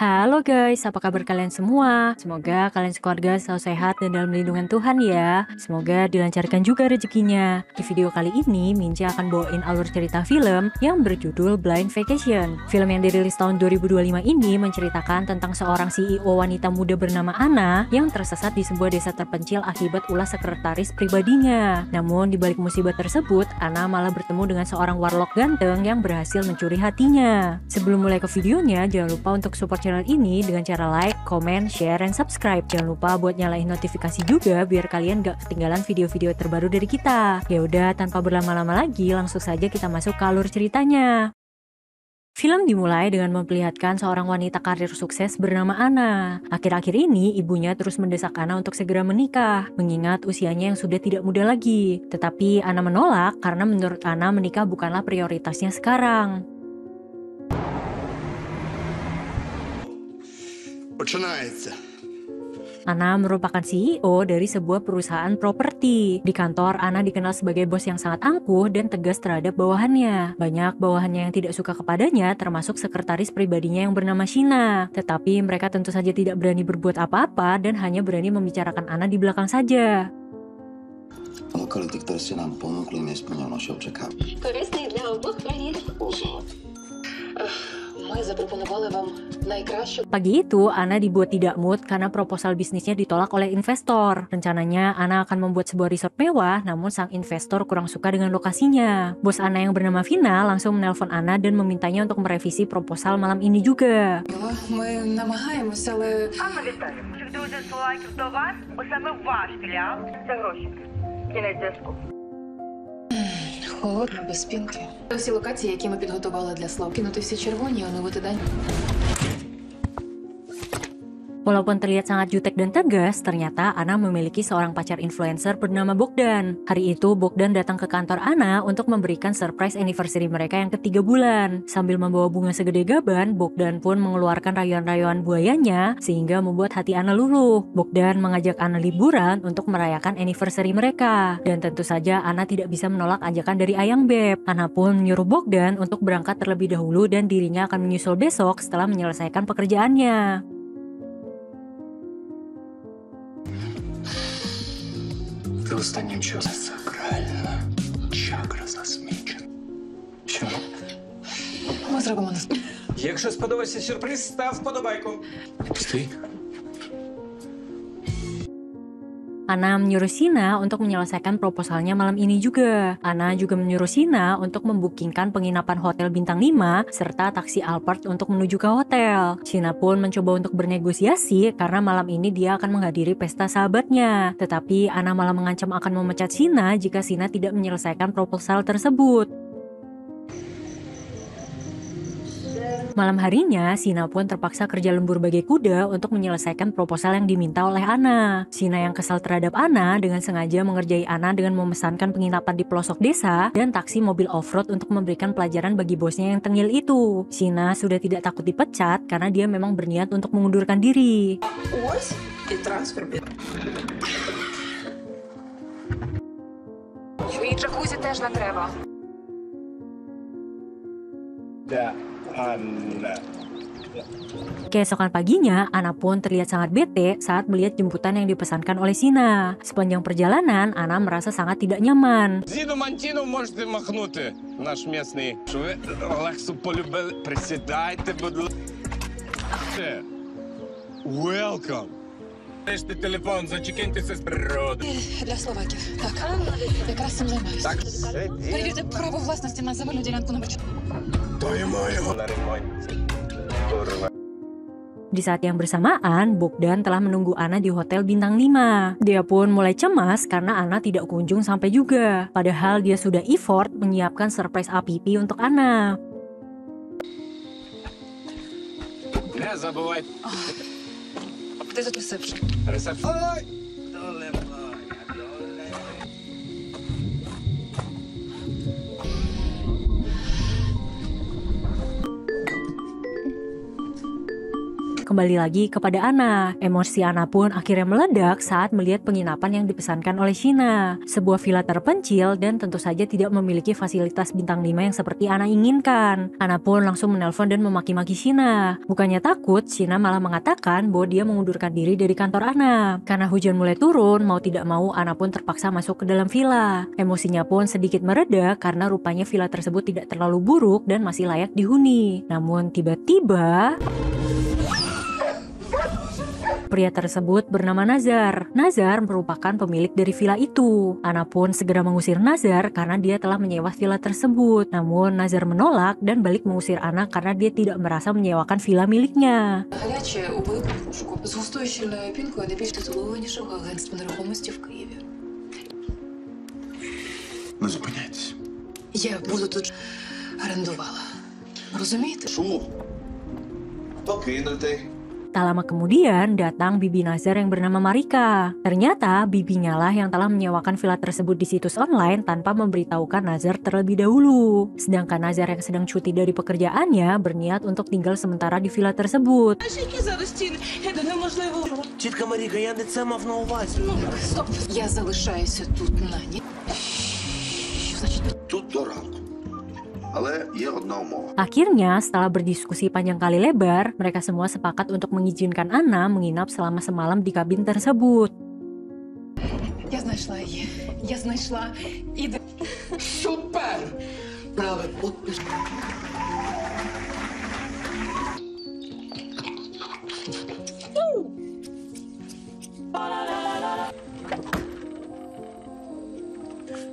Halo guys, apa kabar kalian semua? Semoga kalian sekeluarga selalu sehat dan dalam lindungan Tuhan ya. Semoga dilancarkan juga rezekinya. Di video kali ini, Minja akan bawain alur cerita film yang berjudul Blind Vacation. Film yang dirilis tahun 2025 ini menceritakan tentang seorang CEO wanita muda bernama Anna yang tersesat di sebuah desa terpencil akibat ulah sekretaris pribadinya. Namun di balik musibah tersebut, Anna malah bertemu dengan seorang warlock ganteng yang berhasil mencuri hatinya. Sebelum mulai ke videonya, jangan lupa untuk support channel ini dengan cara like, comment, share, dan subscribe. Jangan lupa buat nyalain notifikasi juga biar kalian gak ketinggalan video-video terbaru dari kita. Ya udah, tanpa berlama-lama lagi, langsung saja kita masuk ke alur ceritanya. Film dimulai dengan memperlihatkan seorang wanita karir sukses bernama Anna. Akhir-akhir ini, ibunya terus mendesak Anna untuk segera menikah, mengingat usianya yang sudah tidak muda lagi. Tetapi Anna menolak karena menurut Anna menikah bukanlah prioritasnya sekarang. Anna merupakan CEO dari sebuah perusahaan properti. Di kantor, Anna dikenal sebagai bos yang sangat angkuh dan tegas terhadap bawahannya. Banyak bawahannya yang tidak suka kepadanya, termasuk sekretaris pribadinya yang bernama Shina. Tetapi mereka tentu saja tidak berani berbuat apa-apa dan hanya berani membicarakan Anna di belakang saja. Pagi itu, Anna dibuat tidak mood karena proposal bisnisnya ditolak oleh investor. Rencananya, Anna akan membuat sebuah resort mewah, namun sang investor kurang suka dengan lokasinya. Bos Anna yang bernama Vina langsung menelpon Anna dan memintanya untuk merevisi proposal malam ini juga. Анна Віталіївна, чи дуже лайків до вас, саме ваш філіал, це гроші. Кінець зв'язку. Холодно, без спинки. Всі локації, які ми підготували для слов, кинути всі червоні, оновити дань. Walaupun terlihat sangat jutek dan tegas, ternyata Anna memiliki seorang pacar influencer bernama Bogdan. Hari itu, Bogdan datang ke kantor Anna untuk memberikan surprise anniversary mereka yang ke-3 bulan. Sambil membawa bunga segede gaban, Bogdan pun mengeluarkan rayuan-rayuan buayanya sehingga membuat hati Anna luluh. Bogdan mengajak Anna liburan untuk merayakan anniversary mereka. Dan tentu saja Anna tidak bisa menolak ajakan dari Ayang Beb. Anna pun menyuruh Bogdan untuk berangkat terlebih dahulu dan dirinya akan menyusul besok setelah menyelesaikan pekerjaannya. Ти останнім часом сакральна чакра засмічена. Чому? Ми зробимо наступне. Якщо сподобався сюрприз, став вподобайку. Стій. Anna menyuruh Shina untuk menyelesaikan proposalnya malam ini juga. Anna juga menyuruh Shina untuk membookingkan penginapan hotel bintang 5 serta taksi Alphard untuk menuju ke hotel. Shina pun mencoba untuk bernegosiasi karena malam ini dia akan menghadiri pesta sahabatnya. Tetapi Anna malah mengancam akan memecat Shina jika Shina tidak menyelesaikan proposal tersebut. Malam harinya, Shina pun terpaksa kerja lembur bagai kuda untuk menyelesaikan proposal yang diminta oleh Anna. Shina yang kesal terhadap Anna dengan sengaja mengerjai Anna dengan memesankan penginapan di pelosok desa dan taksi mobil off-road untuk memberikan pelajaran bagi bosnya yang tengil itu. Shina sudah tidak takut dipecat karena dia memang berniat untuk mengundurkan diri. Ось і трансфер. І джакузі теж не треба. Keesokan paginya, Anna pun terlihat sangat bete saat melihat jemputan yang dipesankan oleh Shina. Sepanjang perjalanan, Anna merasa sangat tidak nyaman. Зіну Мантіну можете махнути, наш місний. Що ви Олексу полюбили? Присідайте, будь ласка. Welcome. Решти телефон, зачекіньтеся з природи. Для словаків. Так. Якраз цим займаюся. Так, Перевірте право власності на земельну ділянку номер 4. то й моєго на ремонті. Курва. Di saat yang bersamaan, Bogdan telah menunggu Anna di hotel bintang 5. Dia pun mulai cemas karena Anna tidak kunjung sampai juga. Padahal dia sudah effort menyiapkan surprise APP untuk Anna. Не забувайте. Ти тут ресепшн. Рецепт. Ой! kembali lagi kepada Anna. Emosi Anna pun akhirnya meledak saat melihat penginapan yang dipesankan oleh Sheena. Sebuah villa terpencil dan tentu saja tidak memiliki fasilitas bintang 5 yang seperti Anna inginkan. Anna pun langsung menelpon dan memaki-maki Sheena. Bukannya takut, Sheena malah mengatakan bahwa dia mengundurkan diri dari kantor Anna. Karena hujan mulai turun, mau tidak mau Anna pun terpaksa masuk ke dalam villa. Emosinya pun sedikit mereda karena rupanya villa tersebut tidak terlalu buruk dan masih layak dihuni. Namun tiba-tiba pria tersebut bernama Nazar. Nazar merupakan pemilik dari villa itu. Anna pun segera mengusir Nazar karena dia telah menyewa villa tersebut. Namun Nazar menolak dan balik mengusir Anna karena dia tidak merasa menyewakan villa miliknya. Гаряче убили кукушку з густою щільною пінкою найбільш агентство нерухомості в Києві. Не зупиняйтесь. Я буду тут орендувала. Розумієте? Шуму. Покинути. Tak lama kemudian datang bibi Nazar yang bernama Marika. Ternyata bibinya lah yang telah menyewakan villa tersebut di situs online tanpa memberitahukan Nazar terlebih dahulu. Sedangkan Nazar yang sedang cuti dari pekerjaannya berniat untuk tinggal sementara di villa tersebut. Тітка Маріка, я не це мав на увазі. Стоп! Я залишаюся тут на ніч. Що значить? Тут до ранку. Але є одна умова. Akhirnya, setelah berdiskusi panjang kali lebar, mereka semua sepakat untuk mengizinkan Anna menginap selama semalam di kabin tersebut. Я знайшла її. Я знайшла. Іди. Супер! Правий подпис.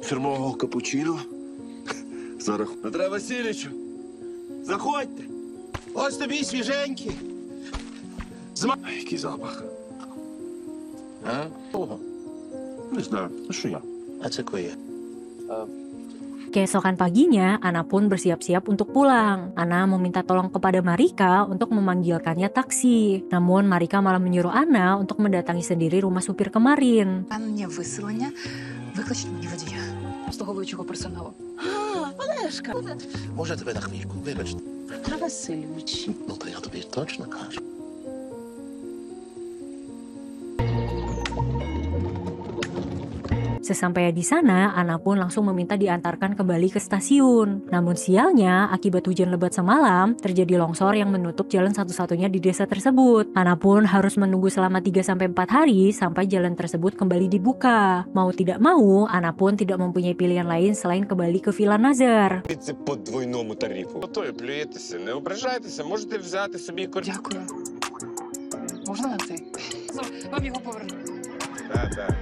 Фірмового капучино. Зараз. Петре Васильовичу, заходьте. Ось тобі й свіженькі. Який запах? А? Ого. Не знаю. Ну що я? А це коє? Keesokan paginya, Anna pun bersiap-siap untuk pulang. Anna meminta tolong kepada Marika untuk memanggilkannya taksi. Namun Marika malah menyuruh Anna untuk mendatangi sendiri rumah supir kemarin. Раннє виселення. Викличте мені водія. Обслуговуючого персоналу. Олешка. Може тебе на хвильку, вибач. Петро Васильович. Ну, то я тобі точно кажу. Sesampainya di sana, Anna pun langsung meminta diantarkan kembali ke stasiun. Namun sialnya, akibat hujan lebat semalam, terjadi longsor yang menutup jalan satu-satunya di desa tersebut. Anna pun harus menunggu selama 3-4 hari sampai jalan tersebut kembali dibuka. Mau tidak mau, Anna pun tidak mempunyai pilihan lain selain kembali ke Villa Nazar. Це по двойному тарифу. Готові плюєтеся, не ображайтеся, можете взяти собі Дякую. Можна на ти? Вам його повернути. Так.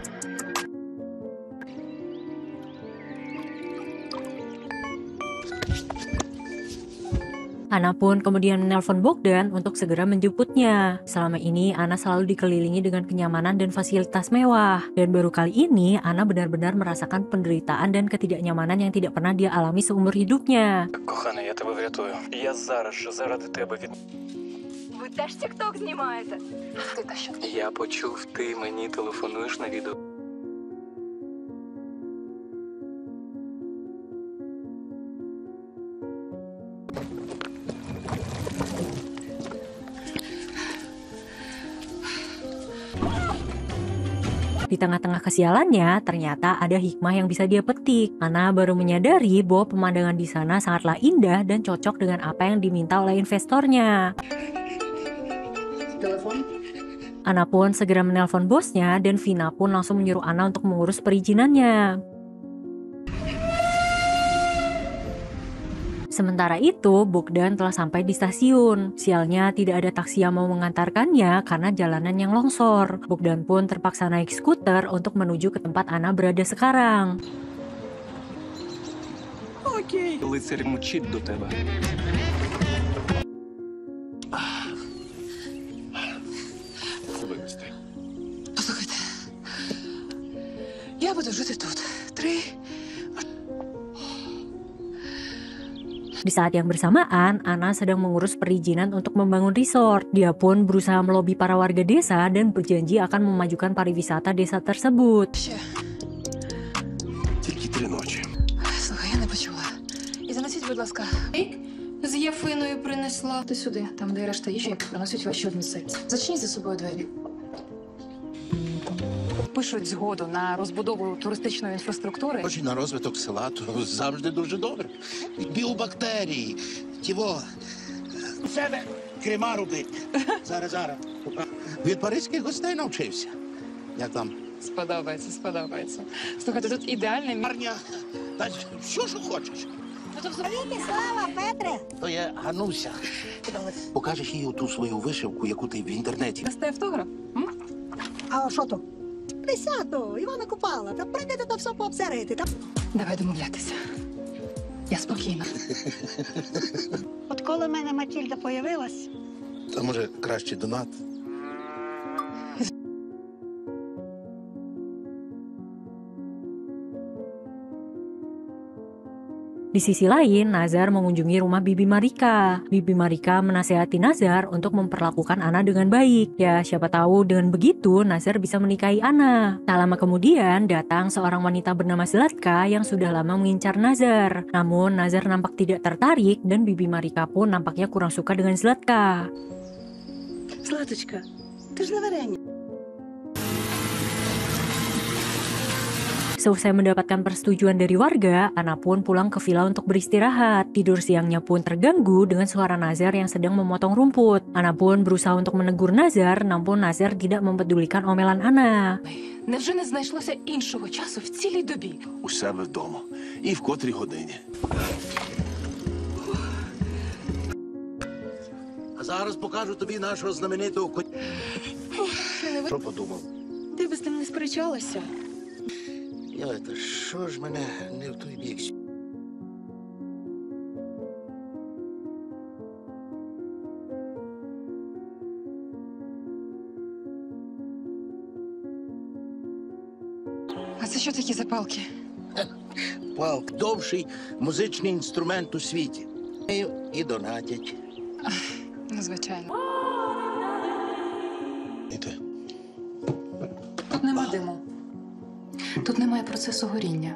Anna pun kemudian menelpon Bogdan untuk segera menjemputnya. Selama ini Anna selalu dikelilingi dengan kenyamanan dan fasilitas mewah. Dan baru kali ini Anna benar-benar merasakan penderitaan dan ketidaknyamanan yang tidak pernah dia alami seumur hidupnya. Кохана, я тебе врятую. Я зараз же заради тебе від... Ви теж тік-ток знімаєте? Ти та що? Я почув, ти мені телефонуєш на відео. Di tengah-tengah kesialannya, ternyata ada hikmah yang bisa dia petik. Anna baru menyadari bahwa pemandangan di sana sangatlah indah dan cocok dengan apa yang diminta oleh investornya. Телефон? Anna pun segera menelpon bosnya dan Vina pun langsung menyuruh Anna untuk mengurus perizinannya. Sementara itu, Bogdan telah sampai di stasiun. Sialnya tidak ada taksi yang mau mengantarkannya karena jalanan yang longsor. Bogdan pun terpaksa naik skuter untuk menuju ke tempat Anna berada sekarang. Окей. Лицар мчить до тебе. Вибачте. Послухайте. Я буду жити тут. 3. Di saat yang bersamaan, Anna sedang mengurus perizinan untuk membangun resort. Dia pun berusaha melobi para warga desa dan berjanji akan memajukan pariwisata desa tersebut. Ще. Тільки 3 ночі. Слухай, я не почула. І занесіть, будь ласка, рік з Єфиною принесла. Ти сюди, там, де решта їжі, яку приносять ваші односельці. Зачиніть за собою двері. Пишуть згоду на розбудову туристичної інфраструктури. Хочуть на розвиток села, то завжди дуже добре. Біобактерії, тіво. У себе крема робити. Зараз. Від паризьких гостей навчився. Як там? Сподобається. Слухайте, тут ідеальне місце. Парня. Та що хочеш. Слава, Петре! То є Гануся. Покажеш їй ту свою вишивку, яку ти в інтернеті. Дасте автограф? А що то? Присяду, Івана Купала, та прийдете та все пообсерити. Та... Давай домовлятися. Я спокійна. От коли в мене Матільда появилась, Та може краще донат. Di sisi lain, Nazar mengunjungi rumah Bibi Marika. Bibi Marika menasehati Nazar untuk memperlakukan Ana dengan baik. Ya, siapa tahu dengan begitu Nazar bisa menikahi Ana. Tak lama kemudian, datang seorang wanita bernama Zlatka yang sudah lama mengincar Nazar. Namun, Nazar nampak tidak tertarik dan Bibi Marika pun nampaknya kurang suka dengan Zlatka. Златочка, ти ж на варені. Seusai mendapatkan persetujuan dari warga, Ana pun pulang ke villa untuk beristirahat. Tidur siangnya pun terganggu dengan suara Nazar yang sedang memotong rumput. Ana pun berusaha untuk menegur Nazar, namun Nazar tidak mempedulikan omelan Ana. Невже не знайшлося іншого часу в цілій добі? У себе вдома. І в котрій годині. А зараз покажу тобі нашого знаменитого коня. Що подумав? Ти би з ним не сперечалася. Що ж мене не в той бік? А це що такі запалки? Палк – довший музичний інструмент у світі. І донатять. Ну, звичайно. Іди. Тут нема диму. Тут немає процесу горіння.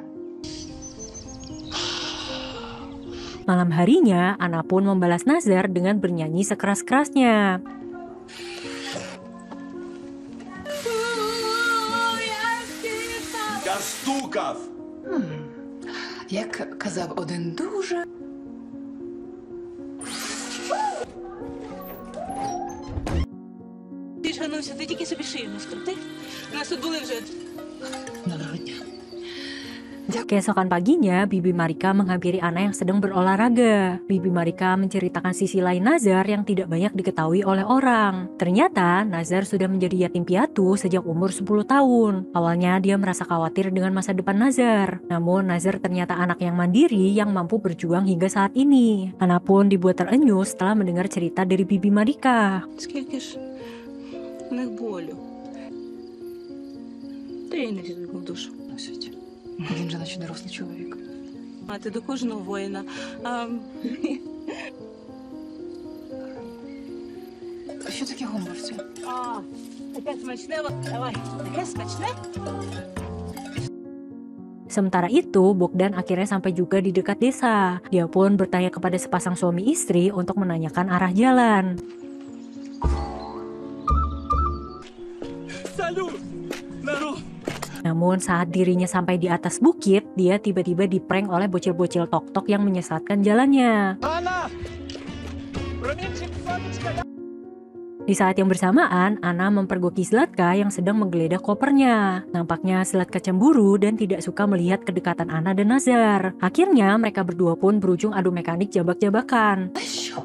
Malam harinya, Ana pun membalas Nazar dengan bernyanyi sekeras-kerasnya. Я стукав! Як казав один дуже... Ти ж, Гануся, ти тільки собі шию не скрути. Нас тут були вже. Доброго дня. Keesokan paginya, Bibi Marika menghampiri Ana yang sedang berolahraga. Bibi Marika menceritakan sisi lain Nazar yang tidak banyak diketahui oleh orang. Ternyata, Nazar sudah menjadi yatim piatu sejak umur 10 tahun. Awalnya dia merasa khawatir dengan masa depan Nazar. Namun, Nazar ternyata anak yang mandiri yang mampu berjuang hingga saat ini. Ana pun dibuat terenyuh setelah mendengar cerita dari Bibi Marika. Скільки ж в них болю. Та я не відвикну душу. Носить. Він же наче дорослий чоловік. Мати до кожного воїна. А що таке гомбовці? Таке смачне. Давай, таке смачне. Sementara itu, Bogdan akhirnya sampai juga di dekat desa. Dia pun bertanya kepada sepasang suami istri untuk menanyakan arah jalan. Салют! Народ! Namun saat dirinya sampai di atas bukit, dia tiba-tiba diprank oleh bocil-bocil tok-tok yang menyesatkan jalannya. Анна! Промінчик, сонечка! Di saat yang bersamaan, Ana mempergoki Zlatka yang sedang menggeledah kopernya. Nampaknya Zlatka cemburu dan tidak suka melihat kedekatan Ana dan Nazar. Akhirnya mereka berdua pun berujung adu mekanik jabak-jabakan. Що?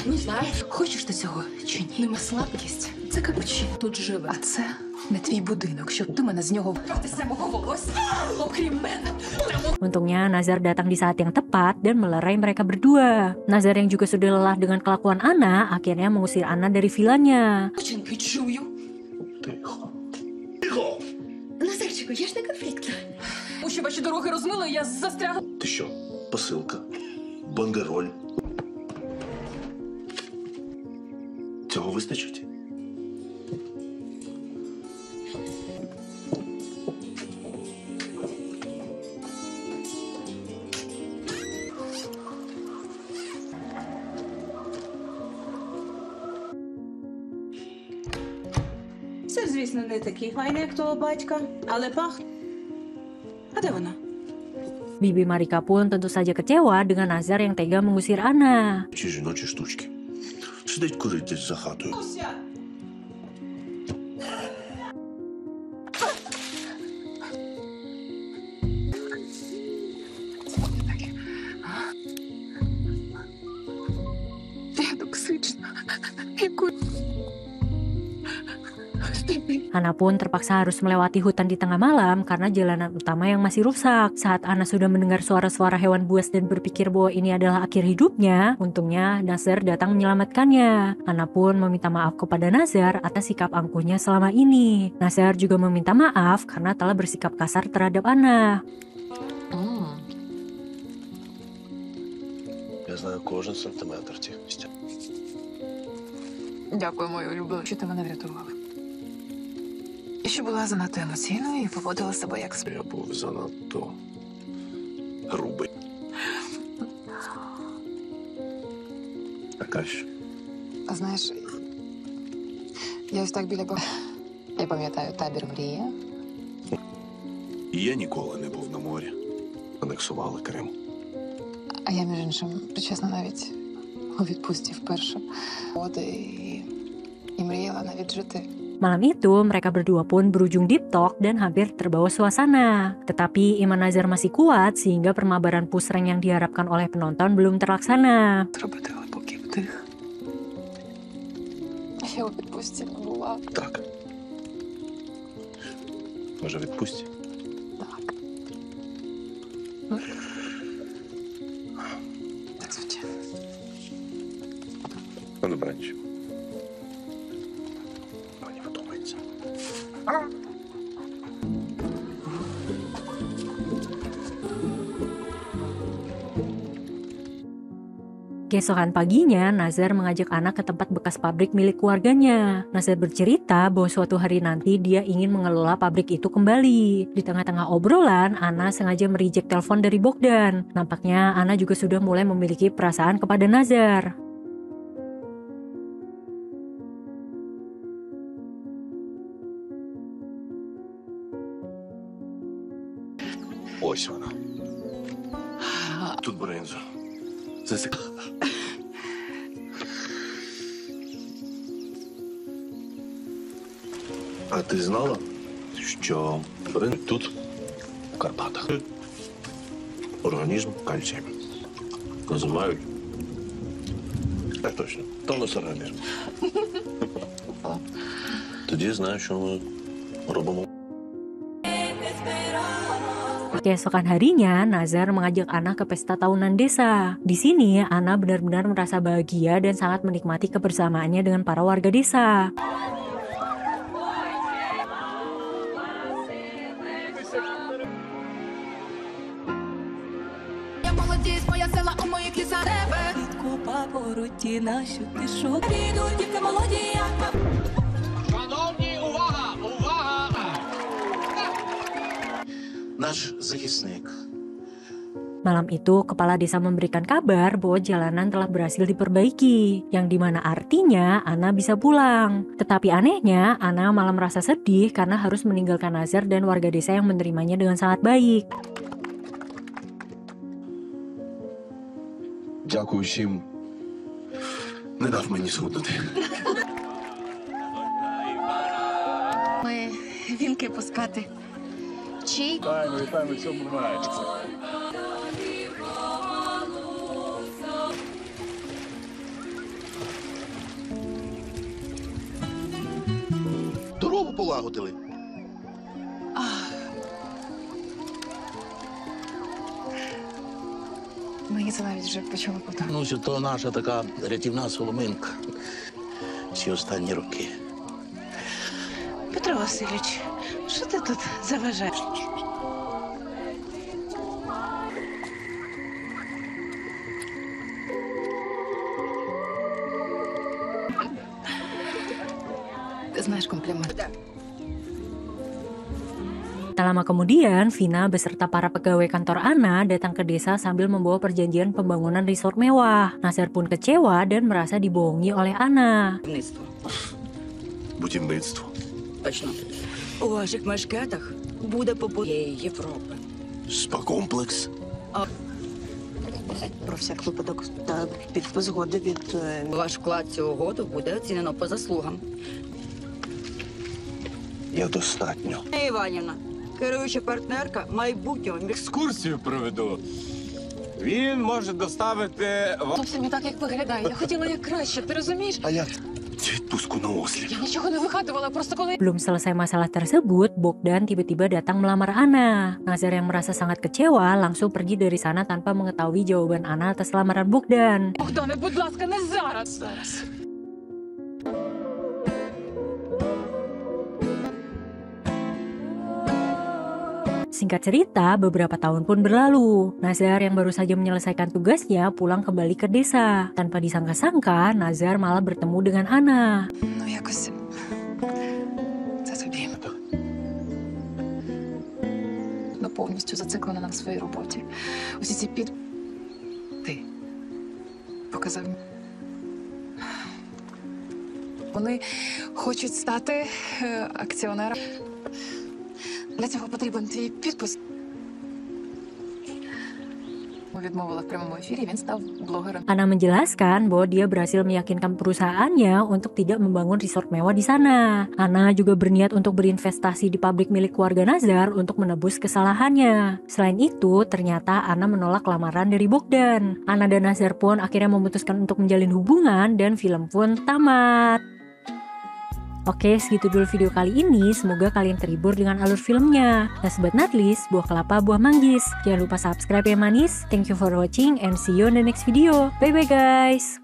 Не знаю, хочеш ти цього чи ні? Нема слабкість. Це капучино. Тут живе. А це не твій будинок, щоб ти мене з нього втратися мого волосся. Окрім мене. Untungnya Nazar datang di saat yang tepat dan melerai mereka berdua. Nazar yang juga sudah lelah dengan kelakuan Ana, akhirnya mengusir Ana dari vilanya. Оченьки чую. Тихо. Тихо! Назарчику, я ж не конфліктна. Що ваші дороги розмили, я застрягла. Ти що, посилка? Бандероль? Цього вистачить? звісно, не такий файний, як того батька, але пахне. А де вона? Bibi Marika pun tentu saja kecewa dengan Nazar yang tega mengusir Ana. Ці жіночі штучки. Сидить курить десь за хатою. Я токсична. Яку... Ana pun terpaksa harus melewati hutan di tengah malam karena jalanan utama yang masih rusak. Saat Ana sudah mendengar suara-suara hewan buas dan berpikir bahwa ini adalah akhir hidupnya, untungnya Nazar datang menyelamatkannya. Ana pun meminta maaf kepada Nazar atas sikap angkuhnya selama ini. Nazar juga meminta maaf karena telah bersikap kasar terhadap Ana. Я знаю кожен сантиметр цих місця. Дякую, мою улюблену, що ти мене врятував. Я ще була занадто емоційною і поводила себе як Я був занадто грубий. Така ж. А знаєш, я ось так біля я пам'ятаю табір мрія. Я ніколи не був на морі. Анексували Крим. А я, між іншим, чесно, навіть у відпустці вперше. І мріяла навіть жити. Malam itu, mereka berdua pun berujung deep talk dan hampir terbawa suasana. Tetapi iman Nazar masih kuat sehingga permabaran pusreng yang diharapkan oleh penonton belum terlaksana. Зробити глибокий вдих. Я у відпустці не була. Так. Може, відпустці? Так. Так, звичайно. На добраніч. Мені подобається. Keesokan paginya, Nazar mengajak Ana ke tempat bekas pabrik milik keluarganya. Nazar bercerita bahwa suatu hari nanti dia ingin mengelola pabrik itu kembali. Di tengah-tengah obrolan, Ana sengaja mereject telepon dari Bogdan. Nampaknya Ana juga sudah mulai memiliki perasaan kepada Nazar. Ось вона. Тут бринза. Засік. А ти знала, що бринза тут, в Карпатах, організм кальцієм називають? Так точно, тонус організму. Тоді знаєш, що ми робимо. Keesokan harinya, Nazar mengajak Ana ke pesta tahunan desa. Di sini, Ana benar-benar merasa bahagia dan sangat menikmati kebersamaannya dengan para warga desa. Наш захисник. Malam itu, kepala desa memberikan kabar bahwa jalanan telah berhasil diperbaiki, yang dimana artinya Ana bisa pulang. Tetapi anehnya, Ana malah merasa sedih karena harus meninggalkan Nazar dan warga desa yang menerimanya dengan sangat baik. Дякую всім. Не дав мені схуднути. Ми вінки пускати. Чи? Вітаємо, все нормально. Дорогу полагодили. Мені це навіть вже почало подобатися. Ну, що то наша така рятівна соломинка. Ці останні роки. Петро Васильович, що ти тут заважаєш? Ти знаєш комплімент. Tak lama kemudian, Vina beserta para pegawai kantor Ana datang ke desa sambil membawa perjanjian pembangunan resort mewah. Nazar pun kecewa dan merasa dibohongi oleh Ana. Будівництво. Точно. У ваших машкетах буде попуєї Європи. Спа-комплекс. Про всяк випадок та підпис згоди від... Ваш вклад цю угоду буде оцінено по заслугам. Я достатньо. Іванівна, керуюча партнерка майбутнього Екскурсію проведу. Він може доставити вам. Зовсім не так, як виглядає. Я хотіла як краще, ти розумієш? А як відпустку на осліп? Я нічого не вигадувала, просто коли... Belum selesai masalah tersebut, Bogdan tiba-tiba datang melamar Anna. Nazar yang merasa sangat kecewa langsung pergi dari sana tanpa mengetahui jawaban Anna atas lamaran Bogdan. Богдане, будь ласка, не зараз. Зараз. Singkat cerita, beberapa tahun pun berlalu. Nazar yang baru saja menyelesaikan tugasnya pulang kembali ke desa. Tanpa disangka-sangka, Nazar malah bertemu dengan Anna. Ну, якось... Це тобі. Я повністю зациклена на своїй роботі. Усі ці Ти показав. Вони хочуть стати акціонером. Для цього потрібен твій підпис. Ми відмовили в прямому ефірі, він став блогером. Anna menjelaskan bahwa dia berhasil meyakinkan perusahaannya untuk tidak membangun resort mewah di sana. Anna juga berniat untuk berinvestasi di pabrik milik keluarga Nazar untuk menebus kesalahannya. Selain itu, ternyata Anna menolak lamaran dari Bogdan. Anna dan Nazar pun akhirnya memutuskan untuk menjalin hubungan dan film pun tamat. Oke, segitu dulu video kali ini. Semoga kalian terhibur dengan alur filmnya. Nah Sobat Natlis, buah kelapa, buah manggis. Jangan lupa subscribe ya manis. Thank you for watching and see you in the next video. Bye bye guys.